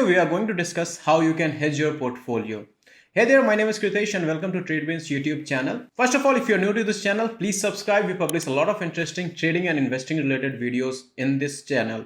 video, we are going to discuss how you can hedge your portfolio. Hey there, my name is Kritesh and welcome to TradeBeans YouTube channel. First of all, if you're new to this channel, please subscribe. We publish a lot of interesting trading and investing related videos in this channel.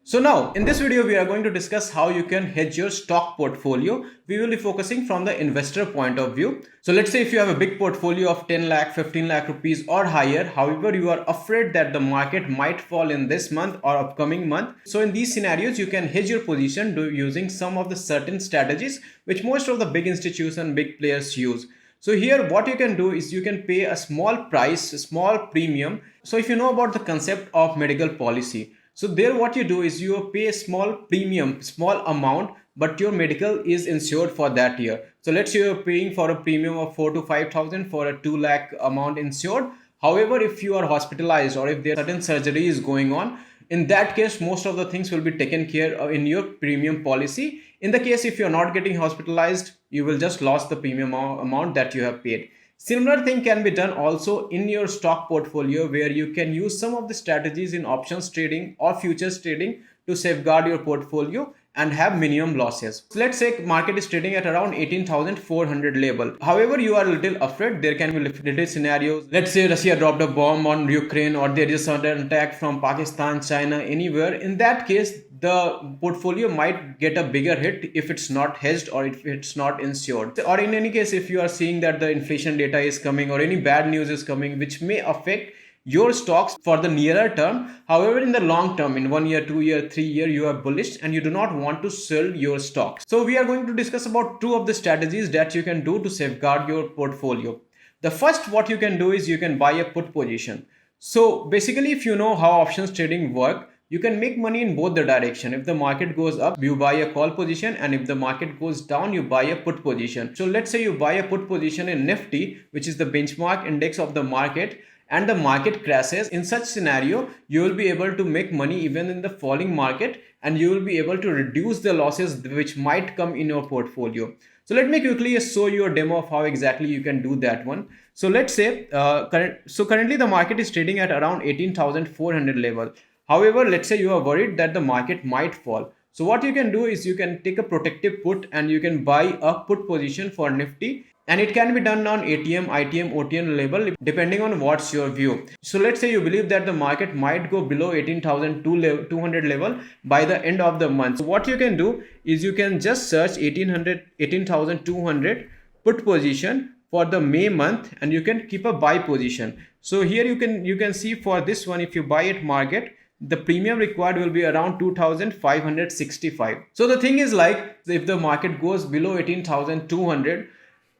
So now, in this video, we are going to discuss how you can hedge your stock portfolio. We will be focusing from the investor point of view. So let's say if you have a big portfolio of 10 lakh, 15 lakh rupees or higher, however, you are afraid that the market might fall in this month or upcoming month. So in these scenarios, you can hedge your position using some of the certain strategies which most of the big institutions, big players use. So here what you can do is you can pay a small price, a small premium. So if you know about the concept of medical policy, so there what you do is you pay a small premium, small amount, but your medical is insured for that year. So let's say you're paying for a premium of 4 to 5,000 for a 2 lakh amount insured. However, if you are hospitalized or if there certain surgery is going on, in that case, most of the things will be taken care of in your premium policy. In the case if you're not getting hospitalized, you will just lose the premium amount that you have paid. Similar thing can be done also in your stock portfolio, where you can use some of the strategies in options trading or futures trading to safeguard your portfolio and have minimum losses. So let's say market is trading at around 18,400 level. However, you are a little afraid. There can be little scenarios. Let's say Russia dropped a bomb on Ukraine, or there is a sudden attack from Pakistan, China, anywhere. In that case, the portfolio might get a bigger hit if it's not hedged or if it's not insured. Or in any case, if you are seeing that the inflation data is coming or any bad news is coming which may affect your stocks for the nearer term. However, in the long term, in 1 year, 2 year, 3 year, you are bullish and you do not want to sell your stocks. So we are going to discuss about two of the strategies that you can do to safeguard your portfolio. The first, what you can do is you can buy a put position. So basically, if you know how options trading work, you can make money in both the direction. If the market goes up, you buy a call position, and if the market goes down, you buy a put position. So let's say you buy a put position in Nifty, which is the benchmark index of the market, and the market crashes. In such scenario, you will be able to make money even in the falling market, and you will be able to reduce the losses which might come in your portfolio. So let me quickly show you a demo of how exactly you can do that one. So let's say currently the market is trading at around 18,400 level. However, let's say you are worried that the market might fall. So what you can do is you can take a protective put and you can buy a put position for Nifty, and it can be done on ATM, ITM, OTN level depending on what's your view. So let's say you believe that the market might go below 18,200 level by the end of the month. So what you can do is you can just search 18,200 put position for the May month, and you can keep a buy position. So here you can see for this one, if you buy at market, the premium required will be around 2,565. So the thing is, like, if the market goes below 18,200,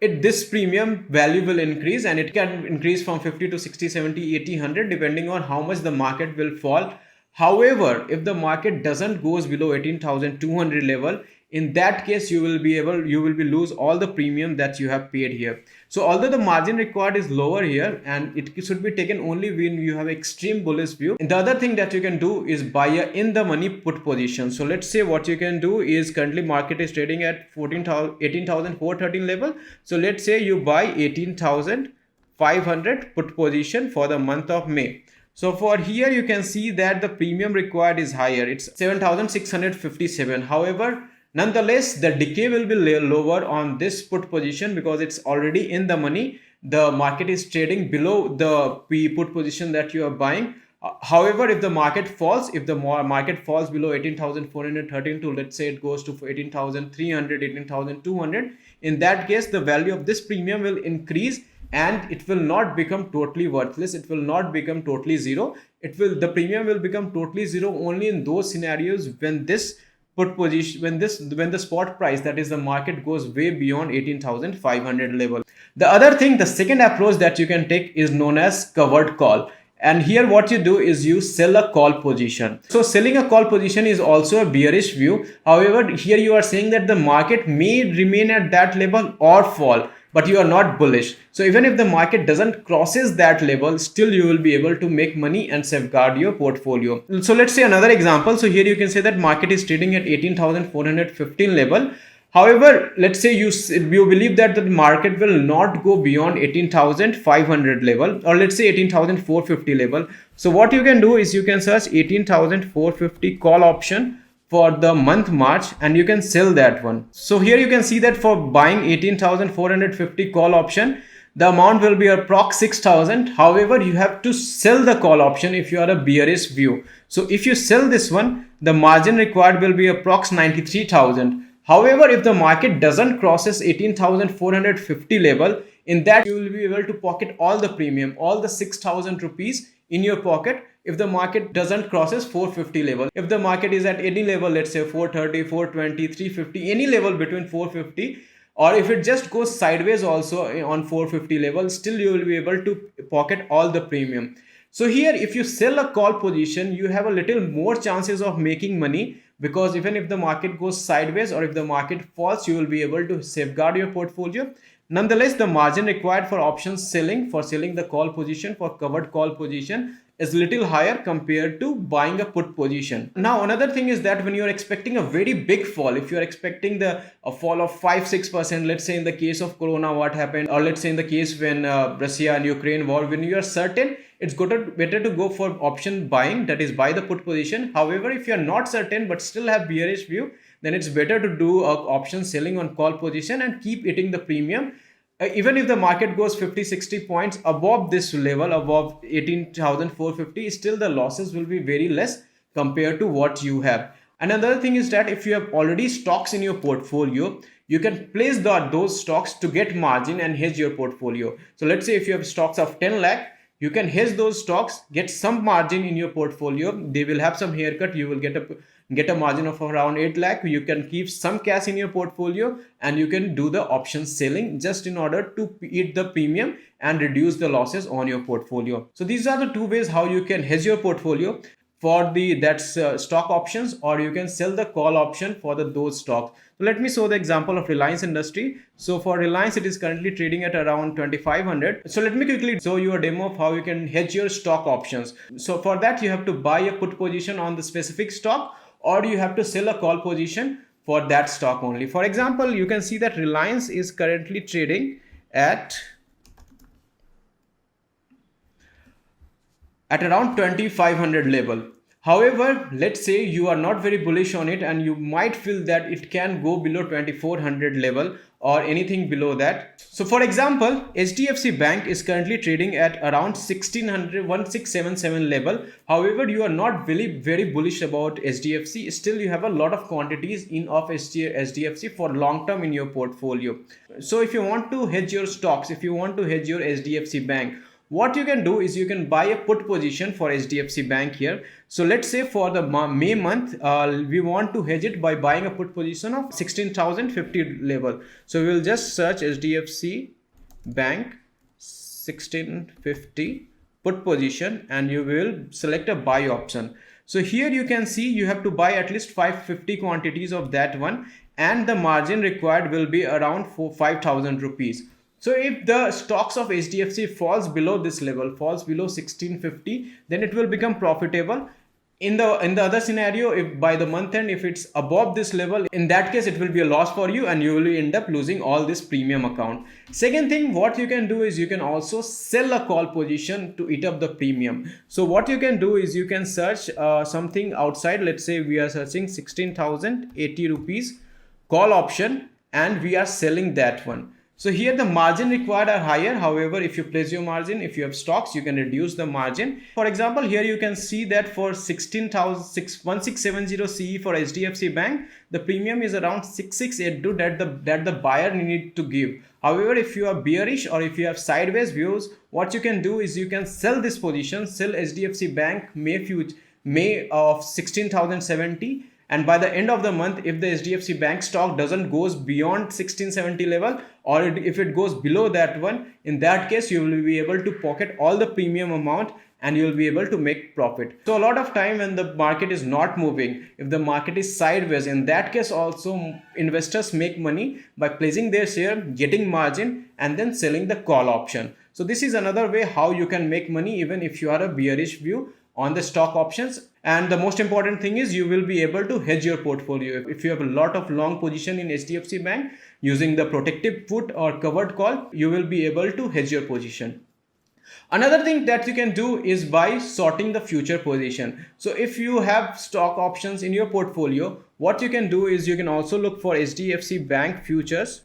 this premium value will increase, and it can increase from 50 to 60, 70, 80, 100 depending on how much the market will fall. However, if the market doesn't goes below 18,200 level, in that case you will be lose all the premium that you have paid here. So although the margin required is lower here, and it should be taken only when you have extreme bullish view. And the other thing that you can do is buy a in the money put position. So let's say what you can do is currently market is trading at 18,413 level. So let's say you buy 18,500 put position for the month of May. So for here you can see that the premium required is higher. It's 7,657. However, nonetheless, the decay will be lower on this put position because it's already in the money. The market is trading below the put position that you are buying. However, if the market falls, below 18,413 to, let's say it goes to 18,300, 18,200, in that case, the value of this premium will increase, and it will not become totally worthless. It will not become totally zero. The premium will become totally zero only in those scenarios when this put position, when the spot price, that is the market, goes way beyond 18,500 level. The other thing, the second approach that you can take is known as covered call. And here what you do is you sell a call position. So selling a call position is also a bearish view. However, here you are saying that the market may remain at that level or fall, but you are not bullish. So even if the market doesn't crosses that level, still you will be able to make money and safeguard your portfolio. So let's say another example. So here you can say that market is trading at 18,415 level. However, let's say you believe that the market will not go beyond 18,500 level, or let's say 18,450 level. So what you can do is you can search 18,450 call option for the month March and you can sell that one. So here you can see that for buying 18,450 call option, the amount will be approx 6,000. However, you have to sell the call option if you are a bearish view. So if you sell this one, the margin required will be approx 93,000. However, if the market doesn't crosses 18,450 level, in that you will be able to pocket all the premium, all the 6,000 rupees in your pocket if the market doesn't crosses 450 level. If the market is at any level, let's say 430, 420, 350, any level between 450, or if it just goes sideways also on 450 level, still you will be able to pocket all the premium. So here if you sell a call position, you have a little more chances of making money, because even if the market goes sideways or if the market falls, you will be able to safeguard your portfolio. Nonetheless, the margin required for options selling, for selling the call position, for covered call position, is little higher compared to buying a put position. Now another thing is that when you are expecting a very big fall, if you are expecting a fall of 5-6%, let's say in the case of corona what happened, or let's say in the case when Russia and Ukraine war, when you are certain, it's better to go for option buying, that is buy the put position. However, if you are not certain but still have bearish view, then it's better to do option selling on call position and keep eating the premium. Even if the market goes 50-60 points above this level, above 18,450, still the losses will be very less compared to what you have. Another thing is that if you have already stocks in your portfolio, you can place those stocks to get margin and hedge your portfolio. So let's say if you have stocks of 10 lakh, you can hedge those stocks, get some margin in your portfolio. They will have some haircut. You will get a margin of around 8 lakh. You can keep some cash in your portfolio and you can do the option selling just in order to eat the premium and reduce the losses on your portfolio. So these are the two ways how you can hedge your portfolio for stock options, or you can sell the call option for those stocks. So let me show the example of Reliance Industry. So for Reliance, it is currently trading at around 2,500. So let me quickly show you a demo of how you can hedge your stock options. So for that, you have to buy a put position on the specific stock, or you have to sell a call position for that stock only. For example, you can see that Reliance is currently trading at around 2,500 level. However, let's say you are not very bullish on it and you might feel that it can go below 2,400 level or anything below that. So for example, HDFC Bank is currently trading at around 1677 level. However, you are not really very bullish about HDFC. Still, you have a lot of quantities of HDFC for long term in your portfolio. So if you want to hedge your stocks, if you want to hedge your HDFC Bank, what you can do is you can buy a put position for HDFC Bank here. So let's say for the May month, we want to hedge it by buying a put position of 16,050 level. So we'll just search HDFC Bank 1650 put position and you will select a buy option. So here you can see you have to buy at least 550 quantities of that one, and the margin required will be around 5,000 rupees. So if the stocks of HDFC falls below this level, falls below 1650, then it will become profitable. In the other scenario, if by the month end, if it's above this level, in that case, it will be a loss for you and you will end up losing all this premium account. Second thing, what you can do is you can also sell a call position to eat up the premium. So what you can do is you can search something outside. Let's say we are searching 16,080 rupees call option and we are selling that one. So here the margin required are higher. However, if you place your margin, if you have stocks, you can reduce the margin. For example, here you can see that for 1670 CE for HDFC Bank, the premium is around 6682 that the buyer need to give. However, if you are bearish or if you have sideways views, what you can do is you can sell this position, sell HDFC Bank May of 16,070. And by the end of the month, if the HDFC Bank stock doesn't goes beyond 1670 level, or if it goes below that one, in that case, you will be able to pocket all the premium amount and you will be able to make profit. So a lot of time when the market is not moving, if the market is sideways, in that case also investors make money by placing their share, getting margin and then selling the call option. So this is another way how you can make money even if you are a bearish view on the stock options. And the most important thing is you will be able to hedge your portfolio. If you have a lot of long position in HDFC Bank using the protective put or covered call, you will be able to hedge your position. Another thing that you can do is by sorting the future position. So if you have stock options in your portfolio, what you can do is you can also look for HDFC Bank futures,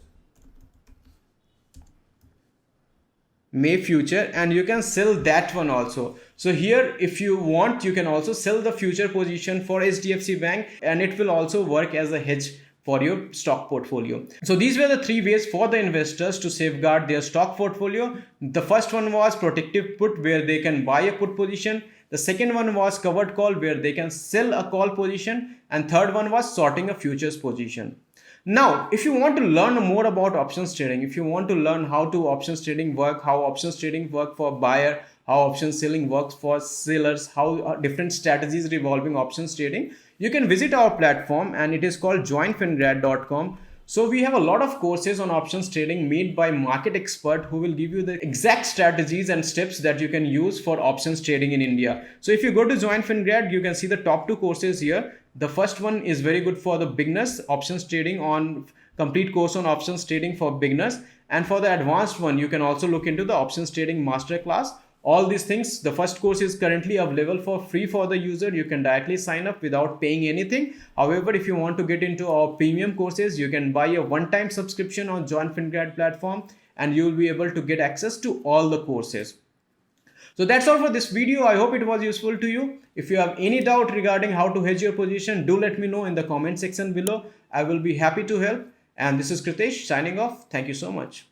May future, and you can sell that one also. So here, if you want, you can also sell the future position for HDFC Bank, and it will also work as a hedge for your stock portfolio. So these were the three ways for the investors to safeguard their stock portfolio. The first one was protective put, where they can buy a put position. The second one was covered call, where they can sell a call position. And third one was sorting a futures position. Now, if you want to learn more about options trading, if you want to learn how to options trading work, how options trading work for buyer, how options selling works for sellers, how different strategies revolving options trading, you can visit our platform, and it is called joinfingrad.com. So we have a lot of courses on options trading made by market expert who will give you the exact strategies and steps that you can use for options trading in India. So if you go to Join FinGrad, you can see the top two courses here. The first one is very good for the beginners, options trading on complete course on options trading for beginners. And for the advanced one, you can also look into the options trading masterclass. All these things, the first course is currently available for free for the user. You can directly sign up without paying anything. However, if you want to get into our premium courses, you can buy a one-time subscription on Join FinGrad platform, and you will be able to get access to all the courses. So that's all for this video. I hope it was useful to you. If you have any doubt regarding how to hedge your position, do let me know in the comment section below. I will be happy to help. And this is Kritesh signing off. Thank you so much.